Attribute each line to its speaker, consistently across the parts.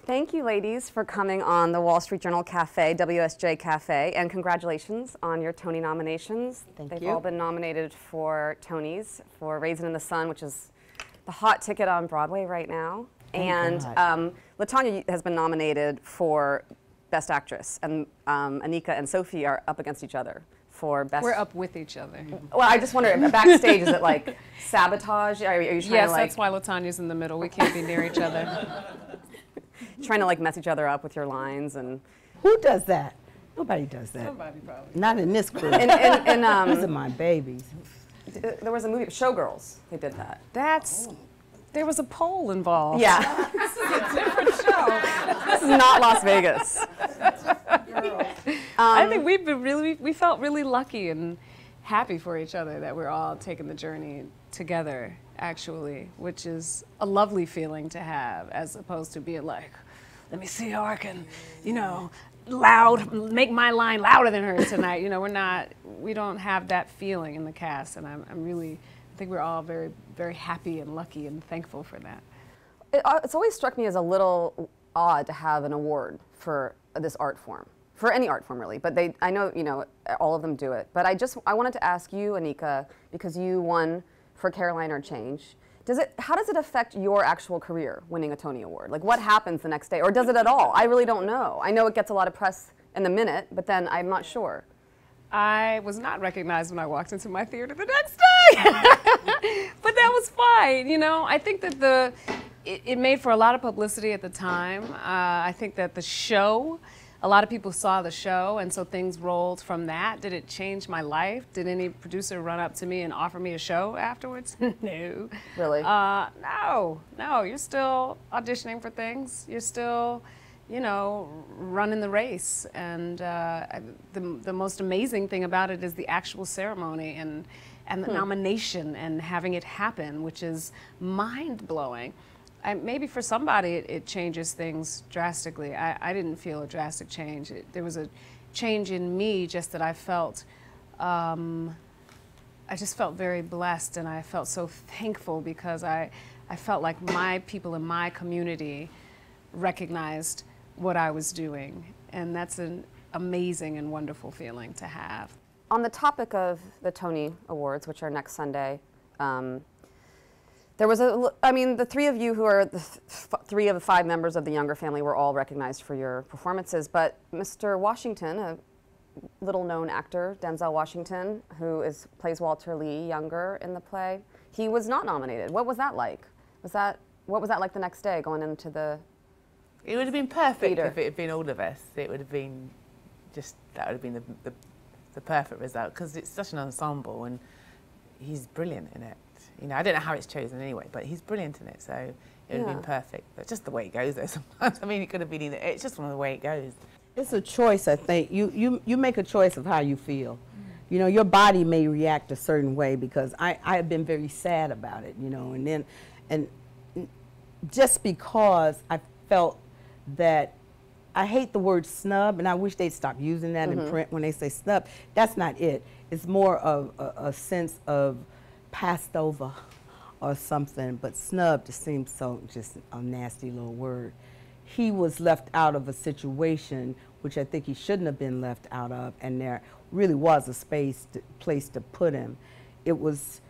Speaker 1: Thank you, ladies, for coming on the Wall Street Journal Café, WSJ Café, and congratulations on your Tony nominations. They've all been nominated for Tonys, for Raisin in the Sun, which is the hot ticket on Broadway right now. And LaTanya has been nominated for Best Actress, and Anika and Sophie are up against each other for Best...
Speaker 2: We're up with each other.
Speaker 1: Well, I just wonder, backstage, is it like sabotage? Are you trying to, like...
Speaker 2: That's why LaTanya's in the middle. We can't be near each other.
Speaker 1: Trying to like mess each other up with your lines and...
Speaker 3: Who does that? Nobody does that.
Speaker 2: Somebody probably.
Speaker 3: Not in this crew.
Speaker 1: And,
Speaker 3: these are my babies.
Speaker 1: There was a movie, Showgirls, they did that.
Speaker 2: There was a poll involved.
Speaker 1: Yeah.
Speaker 2: This is a different show.
Speaker 1: This is not Las Vegas.
Speaker 2: I think we felt really lucky and happy for each other that we're all taking the journey together, actually, which is a lovely feeling to have, as opposed to being like, let me see how I can, make my line louder than hers tonight. We don't have that feeling in the cast, and I think we're all very, very happy and lucky and thankful for that.
Speaker 1: It's always struck me as a little odd to have an award for this art form, for any art form really, but I know, all of them do it. But I wanted to ask you, Anika, because you won for Caroline or Change. How does it affect your actual career, winning a Tony Award? Like, what happens the next day, or does it at all? I really don't know. I know it gets a lot of press in the minute, but then I'm not sure.
Speaker 2: I was not recognized when I walked into my theater the next day, but that was fine. I think that it made for a lot of publicity at the time. I think that the show, a lot of people saw the show, and so things rolled from that. Did it change my life? Did any producer run up to me and offer me a show afterwards? No.
Speaker 1: Really?
Speaker 2: No. You're still auditioning for things. You're still, running the race. And the most amazing thing about it is the actual ceremony and the nomination and having it happen, which is mind-blowing. Maybe for somebody it changes things drastically. I didn't feel a drastic change. There was a change in me, just that I felt, I just felt very blessed, and I felt so thankful because I felt like my people in my community recognized what I was doing, and that's an amazing and wonderful feeling to have.
Speaker 1: On the topic of the Tony Awards, which are next Sunday, there was the three of you who are three of the five members of the Younger family were all recognized for your performances, but Mr. Washington, a little-known actor, Denzel Washington, who plays Walter Lee Younger in the play, he was not nominated. What was that like? What was that like the next day going into the
Speaker 4: It would have been perfect
Speaker 1: theater?
Speaker 4: If it had been all of us. It would have been that would have been the perfect result, because it's such an ensemble and he's brilliant in it. I don't know how it's chosen anyway, but he's brilliant in it, so it would have been perfect. But just the way it goes, though, sometimes. It could have been either. It's just one of the way it goes.
Speaker 3: It's a choice, I think. You make a choice of how you feel. Your body may react a certain way, because I have been very sad about it, and just because I felt that I hate the word snub, and I wish they'd stop using that in print when they say snub. That's not it. It's more of a sense of passed over or something, but snub just seems just a nasty little word. He was left out of a situation which I think he shouldn't have been left out of, and there really was a place to put him. It was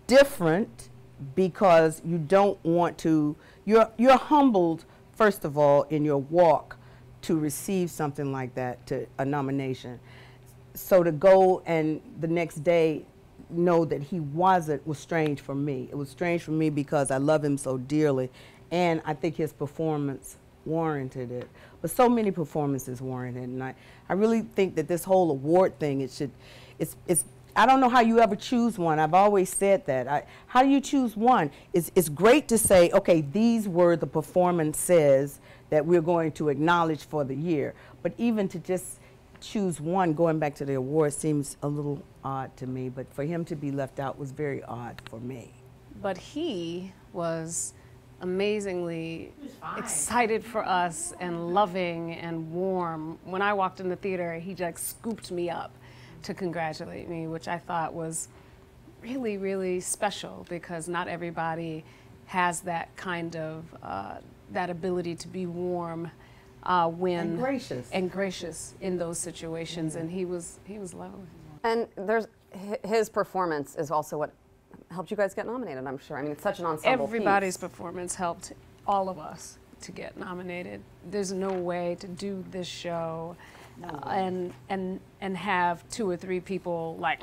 Speaker 3: different because you don't want to, you're humbled, first of all, in your walk to receive something like that, a nomination. So to go and the next day know that he wasn't was strange for me. It was strange for me because I love him so dearly, and I think his performance warranted it. But so many performances warranted it, and I really think that this whole award thing, I don't know how you ever choose one. I've always said that. How do you choose one? It's great to say, okay, these were the performances that we're going to acknowledge for the year. But even to just choose one, going back to the award, seems a little odd to me. But for him to be left out was very odd for me.
Speaker 2: But he was amazingly excited for us and loving and warm. When I walked in the theater, he just scooped me up to congratulate me, which I thought was really, really special, because not everybody has that kind of that ability to be warm when
Speaker 3: and gracious
Speaker 2: in those situations, and he was lovely.
Speaker 1: And his performance is also what helped you guys get nominated, I'm sure. I mean, it's such an ensemble
Speaker 2: Everybody's
Speaker 1: piece.
Speaker 2: performance helped all of us to get nominated. There's no way to do this show and have 2 or 3 people like,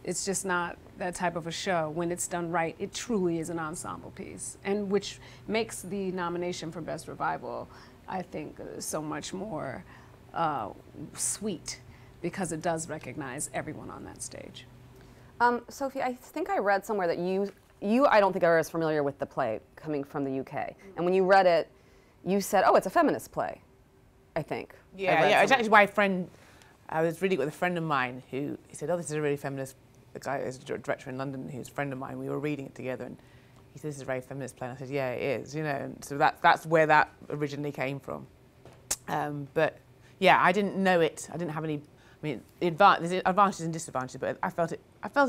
Speaker 2: it's just not that type of a show. When it's done right, it truly is an ensemble piece, and which makes the nomination for Best Revival, I think, so much more sweet, because it does recognize everyone on that stage.
Speaker 1: Sophie, I think I read somewhere that you I don't think are as familiar with the play coming from the UK. And when you read it, you said, oh, it's a feminist play, I think.
Speaker 4: Yeah, it's actually my friend, I was reading with a friend of mine who, he said, oh, this is a really feminist, the guy is a director in London who's a friend of mine, we were reading it together, and he said, this is a very feminist play, and I said, yeah, it is, you know, and so that's where that originally came from. But yeah, I didn't know it, I didn't have any, I mean, there's advantages and disadvantages, but I felt it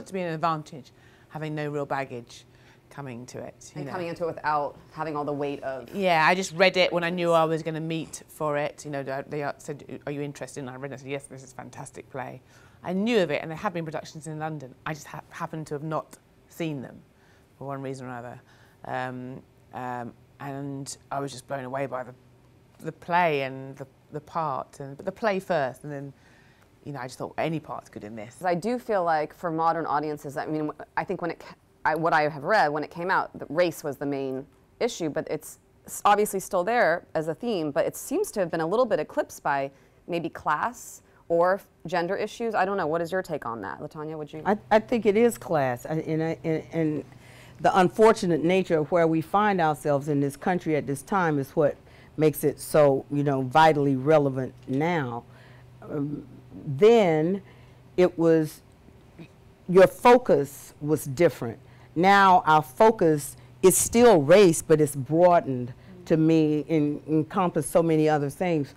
Speaker 4: to be an advantage, having no real baggage coming to it.
Speaker 1: And coming into it without having all the weight of...
Speaker 4: Yeah, I just read it when I knew I was going to meet for it. You know, they said, are you interested? And I read it and I said, yes, this is a fantastic play. I knew of it, and there have been productions in London. I just happened to have not seen them for one reason or another. And I was just blown away by the play and the part. But the play first, and then, you know, I just thought any part's good in this.
Speaker 1: I do feel like for modern audiences, I mean, I think what I have read, when it came out, race was the main issue, but it's obviously still there as a theme, but it seems to have been a little bit eclipsed by maybe class or gender issues. I don't know. What is your take on that? LaTanya, would you?
Speaker 3: I think it is class, and the unfortunate nature of where we find ourselves in this country at this time is what makes it so, you know, vitally relevant now. Then it was, your focus was different. Now our focus is still race, but it's broadened to me and encompass so many other things.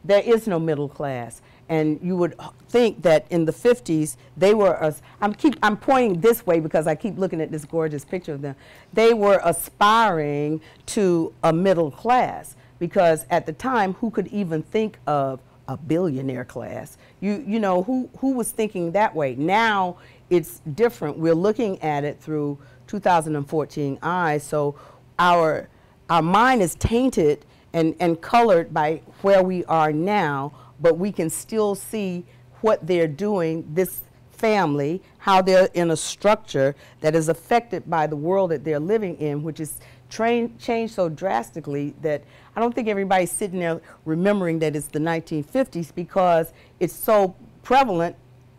Speaker 3: There is no middle class. And you would think that in the 50s, they were, I'm pointing this way because I keep looking at this gorgeous picture of them. They were aspiring to a middle class, because at the time, who could even think of a billionaire class? You know, who was thinking that way? Now it's different. We're looking at it through 2014 eyes, so our mind is tainted and colored by where we are now, but we can still see what they're doing, this family, how they're in a structure that is affected by the world that they're living in, which is changed so drastically that I don't think everybody's sitting there remembering that it's the 1950s, because it's so prevalent.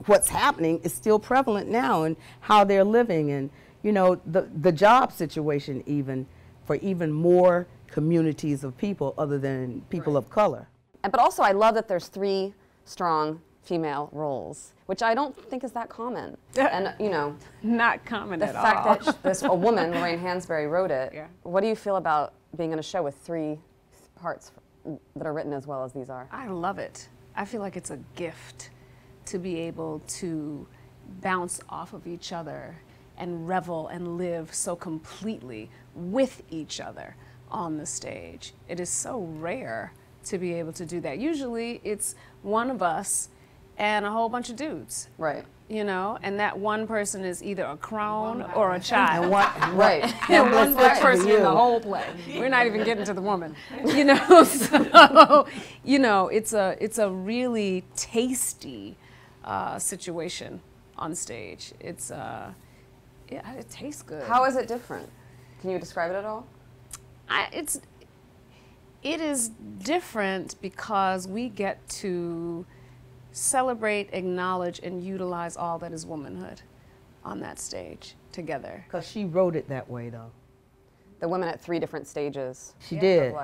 Speaker 3: What's happening is still prevalent now, and how they're living, and you know, the job situation even for even more communities of people other than people of color.
Speaker 1: But also, I love that there's 3 strong female roles, which I don't think is that common. And you know,
Speaker 2: not common at all.
Speaker 1: The fact that a woman, Lorraine Hansberry, wrote it.
Speaker 2: Yeah.
Speaker 1: What do you feel about being in a show with 3 parts that are written as well as these are?
Speaker 2: I love it. I feel like it's a gift to be able to bounce off of each other and revel and live so completely with each other on the stage. It is so rare to be able to do that. Usually it's one of us and a whole bunch of dudes.
Speaker 1: Right.
Speaker 2: You know, and that one person is either a crone or a child.
Speaker 1: Right.
Speaker 2: And one black person in the whole play. We're not even getting to the woman. You know, so, you know, it's a really tasty situation on stage. It's, yeah, it tastes good.
Speaker 1: How is it different? Can you describe it at all?
Speaker 2: It is different because we get to celebrate, acknowledge, and utilize all that is womanhood on that stage together.
Speaker 3: Because she wrote it that way, though.
Speaker 1: The women at 3 different stages.
Speaker 3: She did.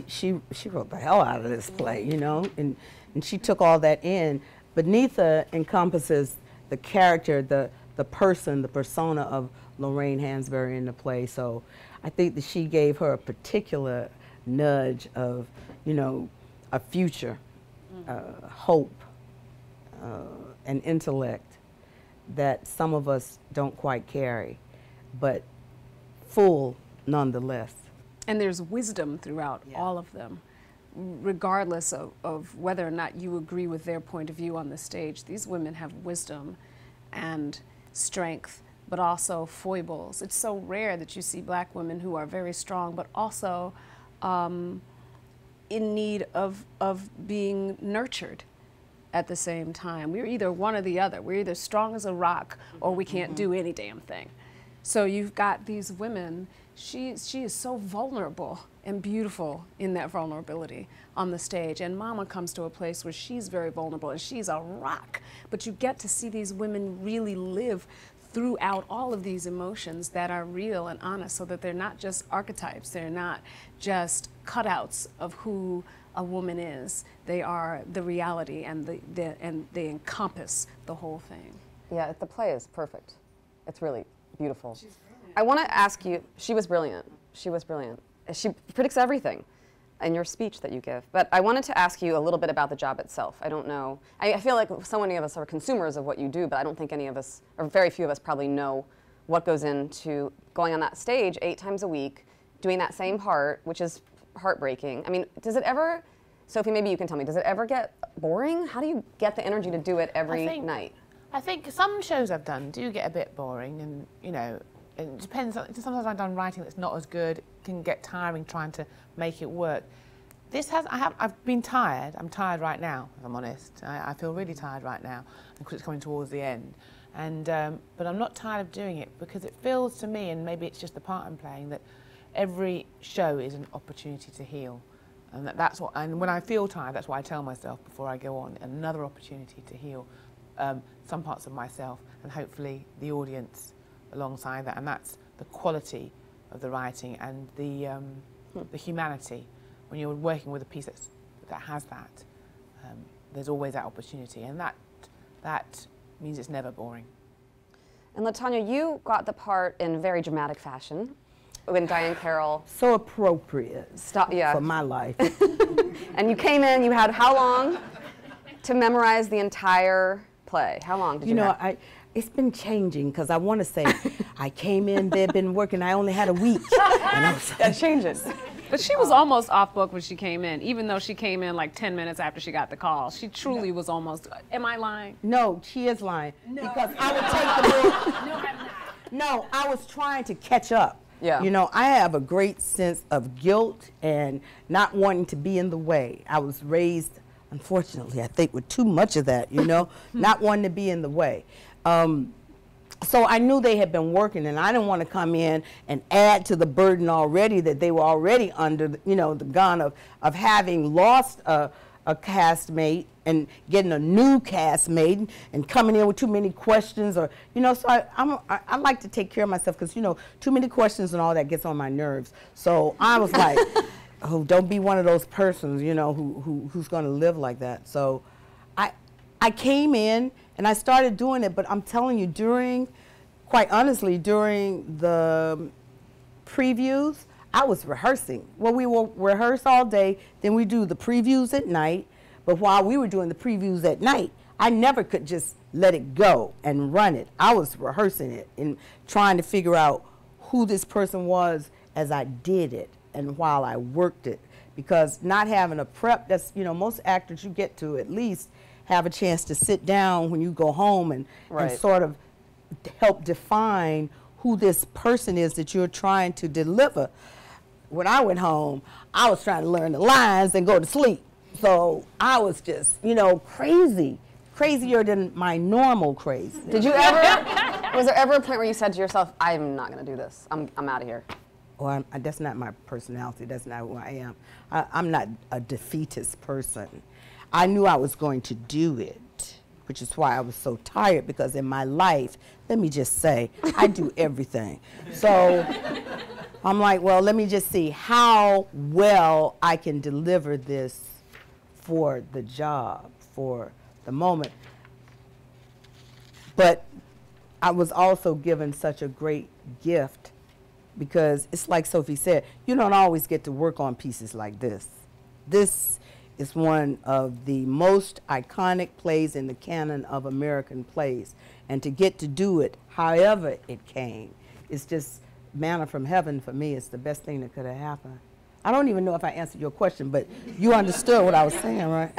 Speaker 3: She wrote the hell out of this play, you know, and she took all that in. Beneatha encompasses the character, the person, the persona of Lorraine Hansberry in the play. So I think that she gave her a particular nudge of, you know, a future, hope, and intellect that some of us don't quite carry, but full nonetheless.
Speaker 2: And there's wisdom throughout all of them, regardless of whether or not you agree with their point of view on the stage. These women have wisdom and strength, but also foibles. It's so rare that you see black women who are very strong, but also in need of being nurtured at the same time. We're either one or the other. We're either strong as a rock or we can't do any damn thing. So you've got these women, she is so vulnerable and beautiful in that vulnerability on the stage. And Mama comes to a place where she's very vulnerable and she's a rock. But you get to see these women really live throughout all of these emotions that are real and honest, so that they're not just archetypes, they're not just cutouts of who a woman is. They are the reality, and they encompass the whole thing.
Speaker 1: Yeah, the play is perfect. It's really beautiful. She's brilliant. I want to ask you, she was brilliant. She was brilliant. She predicts everything in your speech that you give. But I wanted to ask you a little bit about the job itself. I don't know. I feel like so many of us are consumers of what you do, but I don't think any of us, or very few of us, probably know what goes into going on that stage 8 times a week, doing that same part, which is heartbreaking. I mean, does it ever, Sophie, maybe you can tell me, does it ever get boring? How do you get the energy to do it every night?
Speaker 4: I think some shows I've done do get a bit boring, and you know, it depends. Sometimes I've done writing that's not as good, it can get tiring trying to make it work. I've been tired. I'm tired right now, if I'm honest. I feel really tired right now, because it's coming towards the end. And but I'm not tired of doing it, because it feels to me, and maybe it's just the part I'm playing, that every show is an opportunity to heal. And that's what, and when I feel tired, that's what I tell myself before I go on, another opportunity to heal some parts of myself, and hopefully the audience alongside that. And that's the quality of the writing and the humanity. When you're working with a piece that has that, there's always that opportunity, and that means it's never boring.
Speaker 1: And LaTanya, you got the part in very dramatic fashion when Diane Carroll.
Speaker 3: So appropriate for my life.
Speaker 1: And you came in, you had how long to memorize the entire play? How long did you have?
Speaker 3: It's been changing, because I want to say I came in, they'd been working, I only had a week. And I was like,
Speaker 1: that changes.
Speaker 2: But she was almost off book when she came in, even though she came in like 10 minutes after she got the call. She truly was almost, am I lying?
Speaker 3: No, she is lying. No. Because I would take the book. No, I'm not. No, I was trying to catch up.
Speaker 1: Yeah.
Speaker 3: You know, I have a great sense of guilt and not wanting to be in the way. I was raised, unfortunately, I think, with too much of that, you know, not wanting to be in the way. So I knew they had been working, and I didn't want to come in and add to the burden already that they were already under, you know, the gun of having lost a castmate and getting a new castmate and coming in with too many questions, or, you know, so I like to take care of myself, because, you know, too many questions and all that gets on my nerves. So I was like, oh, don't be one of those persons, you know, who's going to live like that. So I came in and I started doing it, but I'm telling you, quite honestly, during the previews, I was rehearsing. Well, we will rehearse all day, then we do the previews at night. But while we were doing the previews at night, I never could just let it go and run it. I was rehearsing it and trying to figure out who this person was as I did it and while I worked it. Because not having a prep, that's, you know, most actors, you get to at least have a chance to sit down when you go home and sort of help define who this person is that you're trying to deliver. When I went home, I was trying to learn the lines and go to sleep. So I was just, you know, crazier than my normal crazy.
Speaker 1: Did you ever, was there ever a point where you said to yourself, I'm not going to do this, I'm out of here?
Speaker 3: Well, that's not my personality, that's not who I am. I'm not a defeatist person. I knew I was going to do it, which is why I was so tired, because in my life, let me just say, I do everything. So I'm like, well, let me just see how well I can deliver this for the job, for the moment. But I was also given such a great gift, because it's like Sophie said, you don't always get to work on pieces like this. This is one of the most iconic plays in the canon of American plays. And to get to do it however it came, it's just, manna from heaven for me. It's the best thing that could have happened. I don't even know if I answered your question, but you understood what I was saying, right?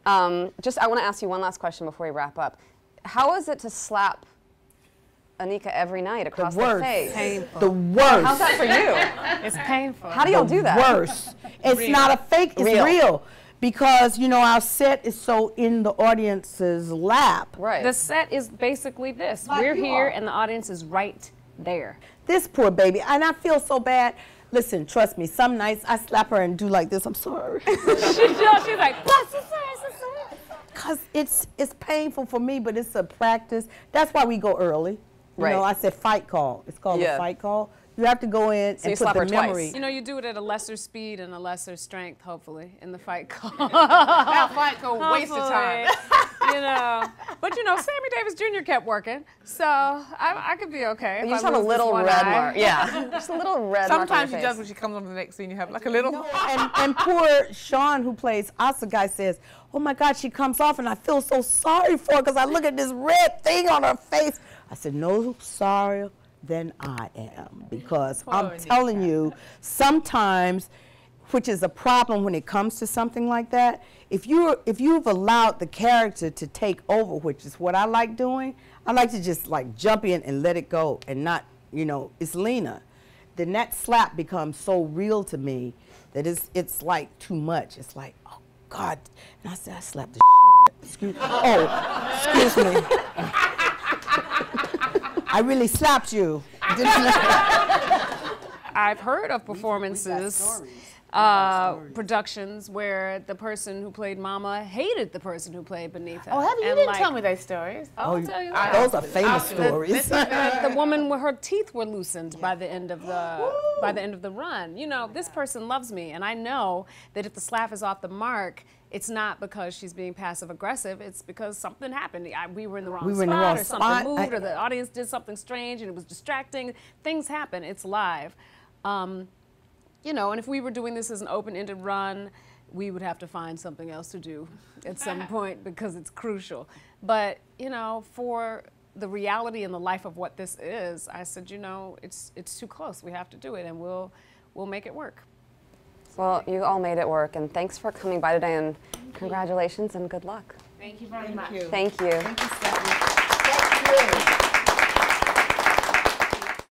Speaker 1: I want to ask you one last question before we wrap up. How is it to slap Anika every night across the face?
Speaker 2: Painful.
Speaker 3: The worst.
Speaker 1: How's that for you?
Speaker 2: It's painful.
Speaker 1: How do y'all do that?
Speaker 3: Worst. It's not a fake, it's real. Because, you know, our set is so in the audience's lap.
Speaker 1: Right.
Speaker 2: The set is basically this. We're here and the audience is right there.
Speaker 3: This poor baby, and I feel so bad. Listen, trust me, some nights I slap her and do like this, I'm sorry.
Speaker 2: She's like,
Speaker 3: Because it's painful for me, but it's a practice. That's why we go early. You know, I said fight call. It's called a fight call. You have to go in and put the memory.
Speaker 2: You know, you do it at a lesser speed and a lesser strength, hopefully, in the fight call.
Speaker 4: That fight call, waste of time.
Speaker 2: You know, but you know, Sammy Davis Jr. kept working, so I could be okay.
Speaker 1: You just have a little red mark. Yeah, just a little red mark.
Speaker 4: Sometimes she does when she comes on the next scene. You have like a little.
Speaker 3: No, and poor Sean, who plays Asa Guy, says, "Oh my God, she comes off, and I feel so sorry for her because I look at this red thing on her face." I said, "No sorrier than I am, because I'm telling you, sometimes." Which is a problem when it comes to something like that. If you've allowed the character to take over, which is what I like doing, I like to just like jump in and let it go and not, you know, it's Lena. Then that slap becomes so real to me that it's like too much. It's like, oh God. And I said, I slapped the shit out. Excuse me. I really slapped you.
Speaker 2: I've heard of performances, productions where the person who played Mama hated the person who played Beneath her.
Speaker 4: Oh, have you? You didn't tell me those stories.
Speaker 2: I'll tell you
Speaker 3: those are famous stories.
Speaker 2: The woman where her teeth were loosened by the end of the run. You know, this person loves me, and I know that if the slap is off the mark, it's not because she's being passive aggressive. It's because something happened. We were in the wrong spot, or something moved, or the audience did something strange and it was distracting. Things happen. It's live. You know, and if we were doing this as an open-ended run, we would have to find something else to do at some point because it's crucial. But, you know, for the reality and the life of what this is, I said, you know, it's too close. We have to do it, and we'll make it work.
Speaker 1: Well, you all made it work, and thanks for coming by today, and congratulations and good luck.
Speaker 2: Thank you very much.
Speaker 1: Thank you.
Speaker 3: Thank you, Stephanie. Thank you.